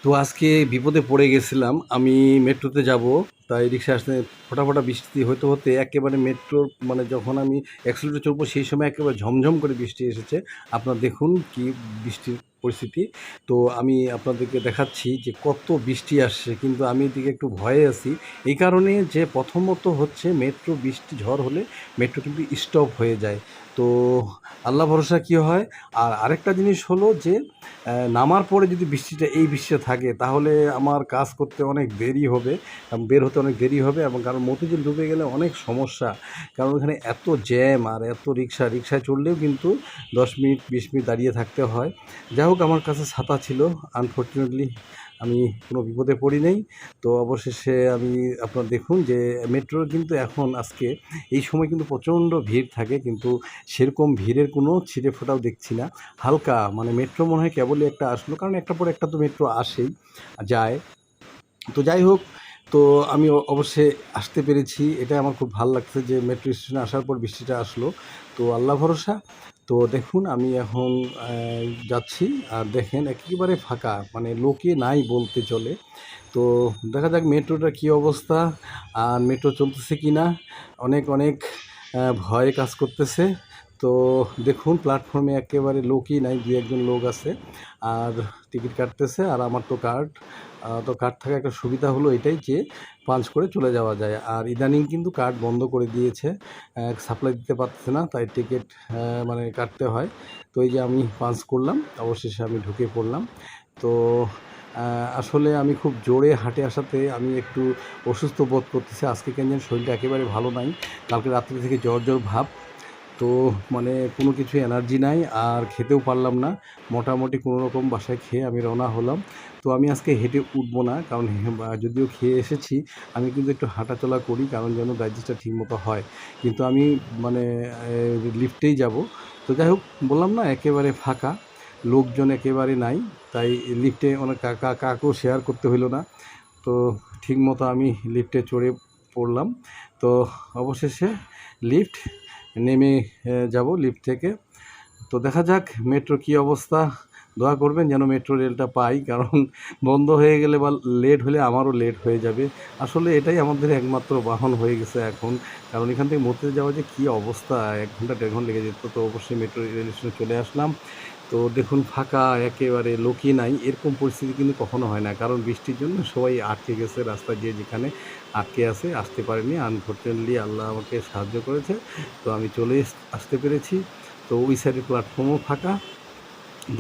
তো আজকে বিপদে পড়ে গেছিলাম। আমি মেট্রোতে যাব, তাই রিক্সায় আসতে ফোঁটা বৃষ্টি হতে হতে একেবারে মেট্রোর মানে যখন আমি অ্যাক্সিলেটর চড়বো সেই সময় একেবারে ঝমঝম করে বৃষ্টি এসেছে। আপনারা দেখুন কি বৃষ্টির পরিস্থিতি। তো আমি আপনাদেরকে দেখাচ্ছি যে কত বৃষ্টি আসছে, কিন্তু আমি এদিকে একটু ভয়ে আছি। এই কারণে যে প্রথমত হচ্ছে মেট্রো বৃষ্টি ঝড় হলে মেট্রো কিন্তু স্টপ হয়ে যায়। তো আল্লাহ ভরসা কী হয়। আর আরেকটা জিনিস হলো যে নামার পরে যদি এই বৃষ্টিটা থাকে তাহলে আমার কাজ করতে অনেক দেরি হবে, বের হতে অনেক দেরি হবে, এবং কারণ মতিঝিল ডুবে গেলে অনেক সমস্যা। কারণ ওখানে এত জ্যাম আর এত রিক্সায় চললেও কিন্তু 10 মিনিট 20 মিনিট দাঁড়িয়ে থাকতে হয়। যাই হোক, আমার কাছে ছাতা ছিল। আনফর্চুনেটলি আমি কোনো বিপদে পড়ি নাই। তো অবশেষে আমি আপনারা দেখুন যে মেট্রোর কিন্তু এখন আজকে এই সময় কিন্তু প্রচণ্ড ভিড় থাকে, কিন্তু সেরকম ভিড়ের কোনো ছিটেফোঁটাও দেখছি না। হালকা মানে মেট্রো মনে হয় কেবলই একটা আসলো, কারণ একটার পর একটা তো মেট্রো আসেই যায়। তো যাই হোক, তো আমি অবশ্যই আসতে পেরেছি, এটা আমার খুব ভালো লাগছে যে মেট্রো স্টেশনে আসার পর বৃষ্টিটা আসলো। তো আল্লাহ ভরসা। তো দেখুন আমি এখন যাচ্ছি, আর দেখেন একেবারে ফাঁকা, মানে লোকে নাই বলতে চলে। তো দেখা যাক মেট্রোটার কী অবস্থা, আর মেট্রো চলতেছে কি না। অনেক ভয় কাজ করতেছে। তো দেখুন প্ল্যাটফর্মে একেবারে লোকই নাই, দু একজন লোক আছে আর টিকিট কাটতেছে। আর আমার তো কার্ড, তো কার্ড থাকা একটা সুবিধা হলো এটাই যে পাঞ্চ করে চলে যাওয়া যায়। আর ইদানিং কিন্তু কার্ড বন্ধ করে দিয়েছে, সাপ্লাই দিতে পারতেছে না, তাই টিকিট মানে কাটতে হয়। তো এই যে আমি পাঞ্চ করলাম, অবশেষে আমি ঢুকে পড়লাম। তো আসলে আমি খুব জোরে হাঁটে আসাতে আমি একটু অসুস্থ বোধ করতেছি। আজকে কেন জানি শরীরটা একেবারে ভালো নাই। কালকে রাত্রি থেকে জ্বর ভাব। তো মানে কোনো কিছু এনার্জি নাই, আর খেতেও পারলাম না। মোটামুটি কোনো রকম বাসায় খেয়ে আমি রওনা হলাম। তো আমি আজকে হেঁটে উঠবো না, কারণ যদিও খেয়ে এসেছি, আমি কিন্তু একটু হাঁটাচলা করি, কারণ যেন ডাইজেস্টটা ঠিকমতো হয়। কিন্তু আমি মানে লিফটেই যাব। তো যাই হোক, বললাম না একেবারে ফাঁকা, লোকজন একেবারে নাই। তাই লিফটে অনেক কাকেও শেয়ার করতে হইলো না। তো ঠিকমতো আমি লিফটে চড়ে পড়লাম। তো অবশেষে লিফট নেমে যাব লিফট থেকে। তো দেখা যাক মেট্রোর কী অবস্থা। দোয়া করবেন যেন মেট্রো রেলটা পাই, কারণ বন্ধ হয়ে গেলে বা লেট হলে আমারও লেট হয়ে যাবে। আসলে এটাই আমাদের একমাত্র বাহন হয়ে গেছে এখন, কারণ এখান থেকে মধ্যে যাওয়া যে কী অবস্থা, 1 ঘন্টা 1.5 ঘন্টা লেগে যেত। তো অবশ্যই মেট্রো রেল স্টেশনে চলে আসলাম। তো দেখুন ফাঁকা, একেবারে লোকই নাই। এরকম পরিস্থিতি কিন্তু কখনো হয় না, কারণ বৃষ্টির জন্য সবাই আটকে গেছে রাস্তায়, যে যেখানে আটকে আছে আসতে পারেনি। আনফর্চুনেটলি আল্লাহ আমাকে সাহায্য করেছে, তো আমি চলে আসতে পেরেছি। তো ওই সাইডের প্ল্যাটফর্মও ফাঁকা।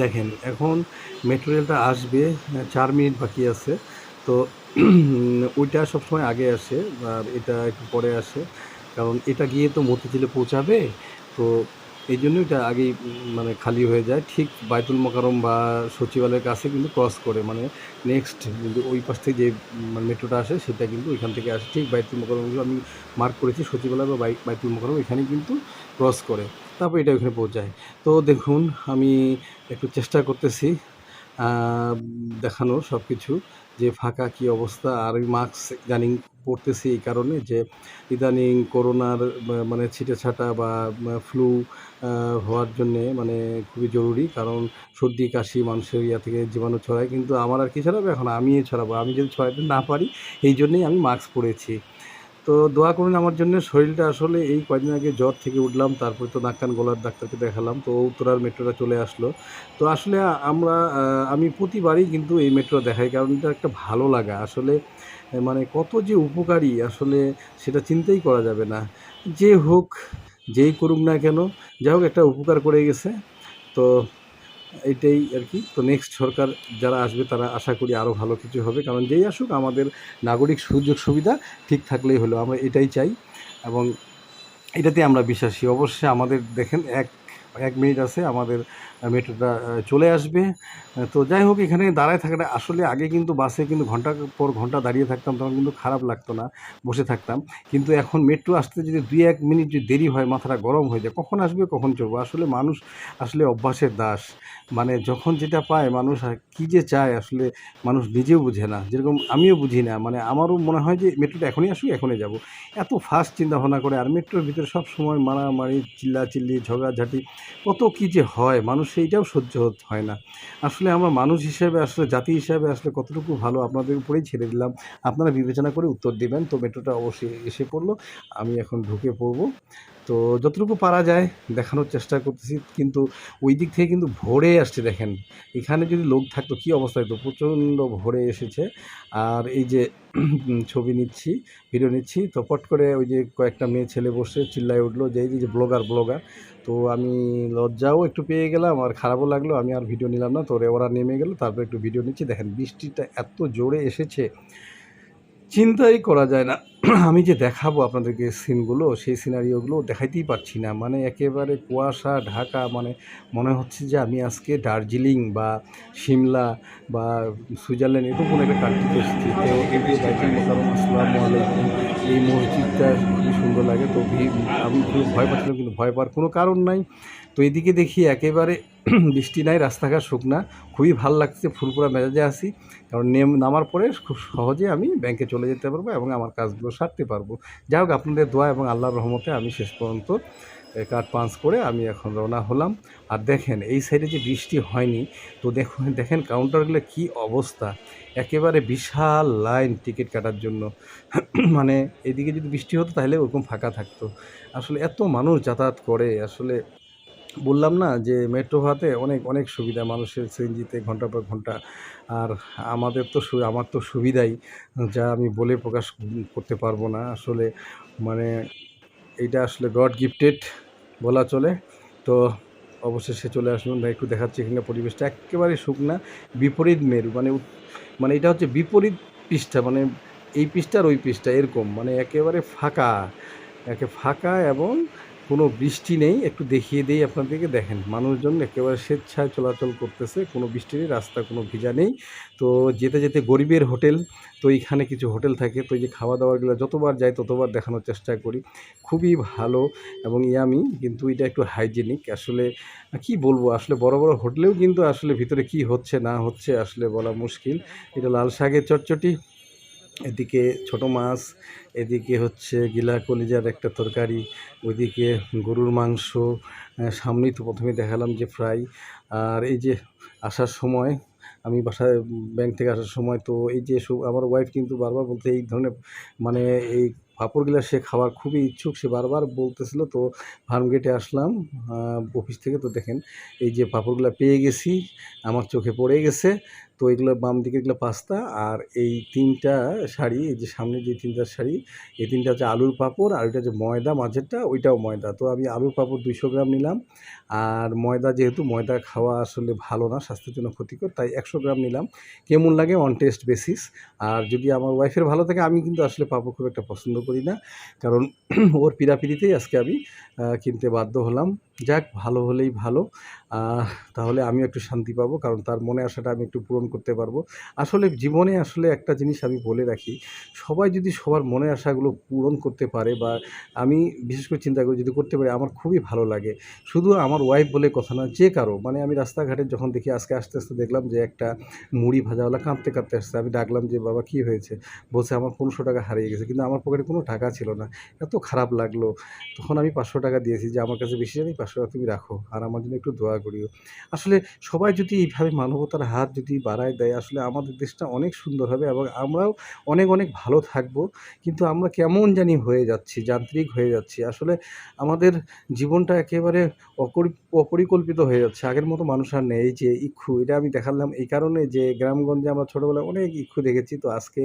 দেখেন এখন মেট্রো রেলটা আসবে, 4 মিনিট বাকি আছে। তো ওইটা সবসময় আগে আসে আর এটা একটু পরে আসে, কারণ এটা গিয়ে তো মতিঝিলে পৌঁছাবে। তো এই জন্য এটা আগেই মানে খালি হয়ে যায়। ঠিক বায়তুল মোকাররম বা সচিবালয়ের কাছে কিন্তু ক্রস করে, মানে নেক্সট কিন্তু ওই পাশ থেকে যে মানে মেট্রোটা আসে সেটা কিন্তু ওইখান থেকে আসে। ঠিক বায়তুল মোকাররমগুলো আমি মার্ক করেছি, সচিবালয় বা বায়তুল মোকাররম এখানে কিন্তু ক্রস করে, তারপর এটা ওইখানে পৌঁছায়। তো দেখুন আমি একটু চেষ্টা করতেছি দেখানোর সব কিছু, যে ফাঁকা কী অবস্থা। আর ওই মাস্ক ইদানিং পরতেছি এই কারণে যে ইদানিং করোনার মানে ছিটেছাটা বা ফ্লু হওয়ার জন্যে মানে খুবই জরুরি, কারণ সর্দি কাশি মানুষের ইয়া থেকে জীবাণু ছড়ায়, কিন্তু আমার আর কি ছড়াবে, এখন আমিই ছড়াবো। আমি যদি ছড়াতে না পারি, এই জন্যেই আমি মাস্ক পরেছি। তো দোয়া করুন আমার জন্য। শরীরটা আসলে এই কয়দিন আগে জ্বর থেকে উঠলাম, তারপরে তো নাক কান গলার ডাক্তারকে দেখালাম, তো উত্তরার মেট্রোটা চলে আসলো। তো আসলে আমি প্রতিবারই কিন্তু এই মেট্রো দেখাই, কারণ এটা একটা ভালো লাগা আসলে। মানে কত যে উপকারী আসলে সেটা চিন্তাই করা যাবে না। যে হোক, যেই করুক না কেন, যাই হোক একটা উপকার করে গেছে। তো এইটাই আর কি। তো নেক্সট সরকার যারা আসবে তারা আশা করি আরও ভালো কিছু হবে, কারণ যেই আসুক আমাদের নাগরিক সুযোগ সুবিধা ঠিক থাকলেই হলো, আমরা এটাই চাই এবং এটাতে আমরা বিশ্বাসী। অবশ্যই আমাদের দেখেন এক মিনিট আছে, আমাদের মেট্রোটা চলে আসবে। তো যাই হোক, এখানে দাঁড়ায় থাকাটা আসলে, আগে কিন্তু বাসে কিন্তু ঘন্টার পর ঘন্টা দাঁড়িয়ে থাকতাম, তখন কিন্তু খারাপ লাগতো না, বসে থাকতাম। কিন্তু এখন মেট্রো আসতে যদি 2-1 মিনিট যদি দেরি হয়, মাথাটা গরম হয়ে যায়, কখন আসবে কখন চড়বো। আসলে মানুষ আসলে অভ্যাসের দাস। মানে যখন যেটা পায় মানুষ কী যে চায় আসলে মানুষ নিজেও বুঝে না। যেরকম আমিও বুঝি না, মানে আমারও মনে হয় যে মেট্রোটা এখনই আসুক, এখনই যাব। এত ফাস্ট চিন্তাভাবনা করে, আর মেট্রোর ভিতরে সবসময় মারামারি, চিল্লাচিল্লি, ঝগড়াঝাঁটি, কত কী যে হয়, মানুষ এইটাও সহ্য হয় না। আসলে আমরা মানুষ হিসেবে আসলে জাতি হিসাবে আসলে কতটুকু ভালো আপনাদের উপরেই ছেড়ে দিলাম। আপনারা বিবেচনা করে উত্তর দিবেন। তো মেট্রোটা অবশ্যই এসে পড়ল। আমি এখন ঢুকে পড়ব। তো যতটুকু পারা যায় দেখানোর চেষ্টা করতেছি। কিন্তু ওই দিক থেকে কিন্তু ভরে আসছে দেখেন। এখানে যদি লোক থাকতো কী অবস্থা হতো? প্রচণ্ড ভরে এসেছে। আর এই যে ছবি নিচ্ছি, ভিডিও নিচ্ছি, তো পট করে ওই যে কয়েকটা মেয়ে ছেলে বসে চিল্লায় উঠলো যে এই যে ব্লগার, ব্লগার। তো আমি লজ্জাও একটু পেয়ে গেলাম আর খারাপও লাগলো। আমি আর ভিডিও নিলাম না। তো ওরা নেমে গেল। তারপরে একটু ভিডিও নিচ্ছি। দেখেন বৃষ্টিটা এত জোরে এসেছে, চিন্তাই করা যায় না। আমি যে দেখাবো আপনাদেরকে সিনগুলো, সেই সিনারিওগুলো দেখাইতেই পারছি না। মানে একেবারে কুয়াশা ঢাকা, মানে মনে হচ্ছে যে আমি আজকে দার্জিলিং বা সিমলা বা সুইজারল্যান্ড এরকম কোনো একটা কান্ট্রিতে এসেছি। তো এই যে বাইতুল মোকাররম, আসসালামু আলাইকুম, এই মসজিদটা খুবই সুন্দর লাগে। তো আমি খুব ভয় পাচ্ছিলাম, কিন্তু ভয় পাওয়ার কোনো কারণ নাই। তো এদিকে দেখি একেবারে বৃষ্টি নাই, রাস্তাঘাট শুকনা, খুবই ভাল লাগছে, ফুরফুরা মেজাজে আছি। কারণ নামার পরে খুব সহজে আমি ব্যাংকে চলে যেতে পারবো এবং আমার কাজগুলো সারতে পারবো। যাই হোক, আপনাদের দোয়া এবং আল্লাহর রহমতে আমি শেষ পর্যন্ত কার্ড পাঞ্চ করে আমি এখন রওনা হলাম। আর দেখেন এই সাইডে যে বৃষ্টি হয়নি, তো দেখেন কাউন্টারগুলো কী অবস্থা, একেবারে বিশাল লাইন টিকিট কাটার জন্য। মানে এদিকে যদি বৃষ্টি হতো তাহলে ওরকম ফাঁকা থাকতো। আসলে এত মানুষ যাতায়াত করে, আসলে বললাম না যে মেট্রো হওয়াতে অনেক অনেক সুবিধা মানুষের, সিএনজিতে ঘন্টার পর ঘন্টা। আর আমাদের তো আমার তো সুবিধাই, যা আমি বলে প্রকাশ করতে পারবো না আসলে। মানে এইটা আসলে গড গিফটেড বলা চলে। তো অবশেষে চলে আসলাম। একটু দেখাচ্ছি এখানে পরিবেশটা একেবারে শুকনা, বিপরীত মেরু, মানে মানে এটা হচ্ছে বিপরীত পৃষ্ঠা, মানে এই পৃষ্ঠা আর ওই পৃষ্ঠা এরকম, মানে একেবারে ফাঁকা, ফাঁকা এবং কোনো বৃষ্টি নেই। একটু দেখিয়ে দেই আপনাদেরকে, দেখেন মানুষজন একেবারে স্বেচ্ছায় চলাচল করতেছে, কোনো বৃষ্টি নেই, রাস্তা কোনো ভিজা নেই। তো যেতে যেতে গরিবের হোটেল, তো এইখানে কিছু হোটেল থাকে, তো এই যে খাওয়া দাওয়াগুলো যতবার যাই ততবার দেখানোর চেষ্টা করি, খুবই ভালো এবং ইয়ামি, কিন্তু এটা একটু হাইজেনিক। আসলে কি বলবো, আসলে বড় বড় হোটেলেও কিন্তু আসলে ভিতরে কি হচ্ছে না হচ্ছে আসলে বলা মুশকিল। এটা লাল শাকের চটচটি, এদিকে ছোট মাছ, এদিকে হচ্ছে গিলা কলিজার একটা তরকারি, ওইদিকে গরুর মাংস, সামনেই তো প্রথমে দেখালাম যে ফ্রাই। আর এই যে আসার সময় আমি বাসায় ব্যাংক থেকে আসার সময়, তো এই যে আমার ওয়াইফ কিন্তু বারবার বলতে এই ধরনের, মানে এই পাঁপড়গুলা সে খাওয়ার খুবই ইচ্ছুক, সে বারবার বলতেছিল। তো ফার্মগেটে আসলাম অফিস থেকে, তো দেখেন এই যে পাঁপড়গুলা পেয়ে গেছি, আমার চোখে পড়ে গেছে। তো এগুলো বাম দিকে এগুলো পাস্তা, আর এই 3টা শাড়ি, এই যে সামনে যে 3টা শাড়ি, এই 3টা হচ্ছে আলুর পাঁপড়, আর ওইটা যে ময়দা মাঝেরটা ওইটাও ময়দা। তো আমি আলুর পাঁপড় 200 গ্রাম নিলাম, আর ময়দা, যেহেতু ময়দা খাওয়া আসলে ভালো না, স্বাস্থ্যের জন্য ক্ষতিকর, তাই 100 গ্রাম নিলাম। কেমন লাগে অন টেস্ট বেসিস। আর যদি আমার ওয়াইফের ভালো থাকে, আমি কিন্তু আসলে পাঁপড় খুব একটা পছন্দ করি না, কারণ ওর পিড়াপিড়িতেই আজকে আমি কিনতে বাধ্য হলাম। যাক, ভালো হলেই ভালো। তাহলে আমিও একটু শান্তি পাবো, কারণ তার মনে আশাটা আমি একটু পূরণ করতে পারবো। আসলে জীবনে আসলে একটা জিনিস আমি বলে রাখি, সবাই যদি সবার মনের আশাগুলো পূরণ করতে পারে, বা আমি বিশেষ করে চিন্তা করি যদি করতে পারি, আমার খুবই ভালো লাগে। শুধু আমার ওয়াইফ বলে কথা না, যে কারো, মানে আমি রাস্তাঘাটে যখন দেখি, আজকে আস্তে আস্তে দেখলাম যে একটা মুড়ি ভাজাওয়ালা কাঁদতে কাঁদতে আসছে। আমি ডাকলাম যে বাবা কী হয়েছে? বলছে আমার 1500 টাকা হারিয়ে গেছে, কিন্তু আমার পকেটে কোনো টাকা ছিল না। এত খারাপ লাগলো। তখন আমি 500 টাকা দিয়েছি, যে আমার কাছে বেশি নেই, 500 টাকা তুমি রাখো, আর আমার জন্য একটু দোয়া করিও। আসলে সবাই যদি এইভাবে মানবতার হাত যদি বাড়ায় দেয়, আসলে আমাদের দেশটা অনেক সুন্দর হবে এবং আমরাও অনেক অনেক ভালো থাকবো। কিন্তু আমরা কেমন জানি হয়ে যাচ্ছি, যান্ত্রিক হয়ে যাচ্ছি। আসলে আমাদের জীবনটা একেবারে অপরিকল্পিত হয়ে যাচ্ছে। আগের মতো মানুষ আর নেই। এই যে ইক্ষু, এটা আমি দেখালাম এই কারণে যে গ্রামগঞ্জে আমরা ছোটোবেলায় অনেক ইক্ষু দেখেছি, তো আজকে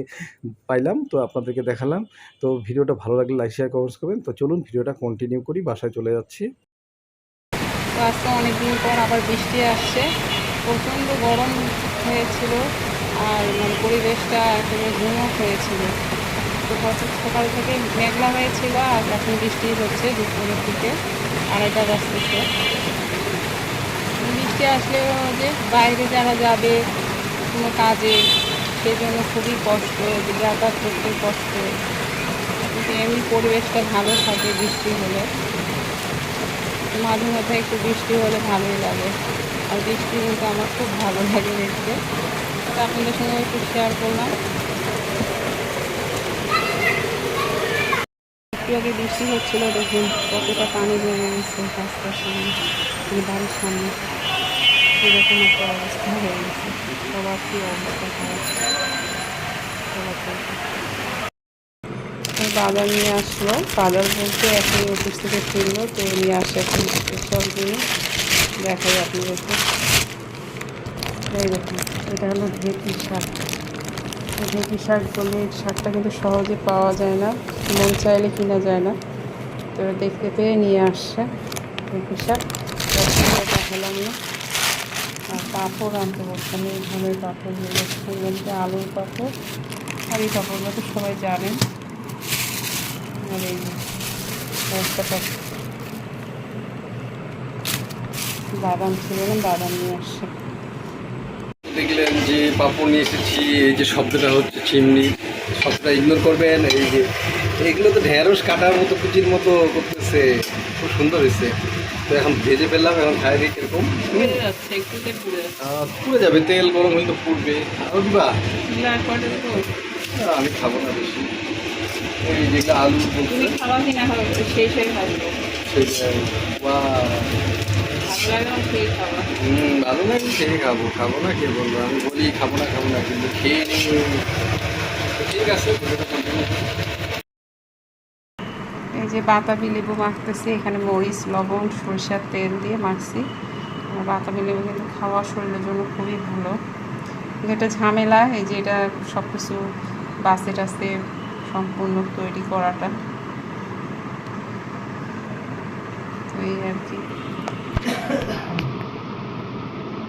পাইলাম, তো আপনাদেরকে দেখালাম। তো ভিডিওটা ভালো লাগলে লাইক, শেয়ার, কমেন্টস করবেন। তো চলুন ভিডিওটা কন্টিনিউ করি, বাসায় চলে যাচ্ছি। তো আজকে অনেকদিন পর আবার বৃষ্টি আসছে, প্রচণ্ড গরম হয়েছিল, আর মানে পরিবেশটা একেবারে গুমোট হয়েছিল। তো সকাল থেকে মেঘলা হয়েছিল, আর এখন বৃষ্টি হচ্ছে দুপুরের দিকে 2:30 বাজতেছে। বৃষ্টি আসলে যে বাইরে যারা যাবে কোনো কাজে, সেই জন্য খুবই কষ্ট, যাতায়াত করতে কষ্ট। কিন্তু এমনি পরিবেশটা ভালো থাকে বৃষ্টি হলে, মাঝে মধ্যে একটু বৃষ্টি হলে ভালোই লাগে। আর বৃষ্টি কিন্তু আমার খুব ভালো লাগে দেখতে। তো আপনাদের সঙ্গে একটু শেয়ার করলাম। একটু আগে বৃষ্টি হচ্ছিলো, দেখুন কতটা পানি জমে গেছে রাস্তার সামনে। এই বাড়ির সামনে এরকম একটা অবস্থা হয়ে গেছে। সবার কি অবস্থা খারাপ। বাজার নিয়ে আসলো, বাজার বলতে এখন অফিস থেকে ফিরলো, তো নিয়ে আসে এখন স্পেশাল জিনিস দেখাই আপনাদেরকে। এই দেখুন, এটা হলো ঢেঁকি শাক। ঢেঁকি শাক বলে এই শাকটা কিন্তু সহজে পাওয়া যায় না, মন চাইলে কিনা যায় না। তো দেখতে পেয়ে নিয়ে আসছে ঢেঁকি শাক, দেখালাম না। আর পাঁপড় আনতে বলছেন, এই ধরনের পাঁপড়গুলো বলতে আলুর পাঁপড়, আর এই পাঁপড়গুলো তো সবাই জানেন। আর এই রাস্তাটা বাদাম ছিল না, বাদাম নিয়ে আসছে। দেখলেন যে পাপড় নিয়ে এসেছি, এই যে শব্দটা হচ্ছে চিমনি, শব্দটা ইগনোর করবেন। এই যে এইগুলো তো ঢেঁড়স কাটার মতো কুচির মতো করতেছে, খুব সুন্দর হয়েছে। তো এখন ভেজে ফেললাম, এখন খাই দিই কিরকম। পুড়ে যাবে, তেল গরম হলে তো পুড়বে। আরও দিবা? আমি খাবো না বেশি। এই যেগুলো আলু তুমি খাওয়া কিনা হবে সেই সেই খাবো, ভালো লাগে খেয়ে খাবো, খাবো না কে বলবো, আমি বলি খাবো না কিন্তু খেয়ে নিই। ঠিক আছে। এই যে বাতাবি লেবু মাখতেছি, এখানে মরিচ, লবণ, সরিষার তেল দিয়ে মাখছি। আর বাতাবি লেবু কিন্তু খাওয়া শরীরের জন্য খুবই ভালো, কিন্তু এটা ঝামেলা। এই যে এটা সব কিছু বাসে টাসে সম্পূর্ণ তৈরি করাটা, তো এই আর কি।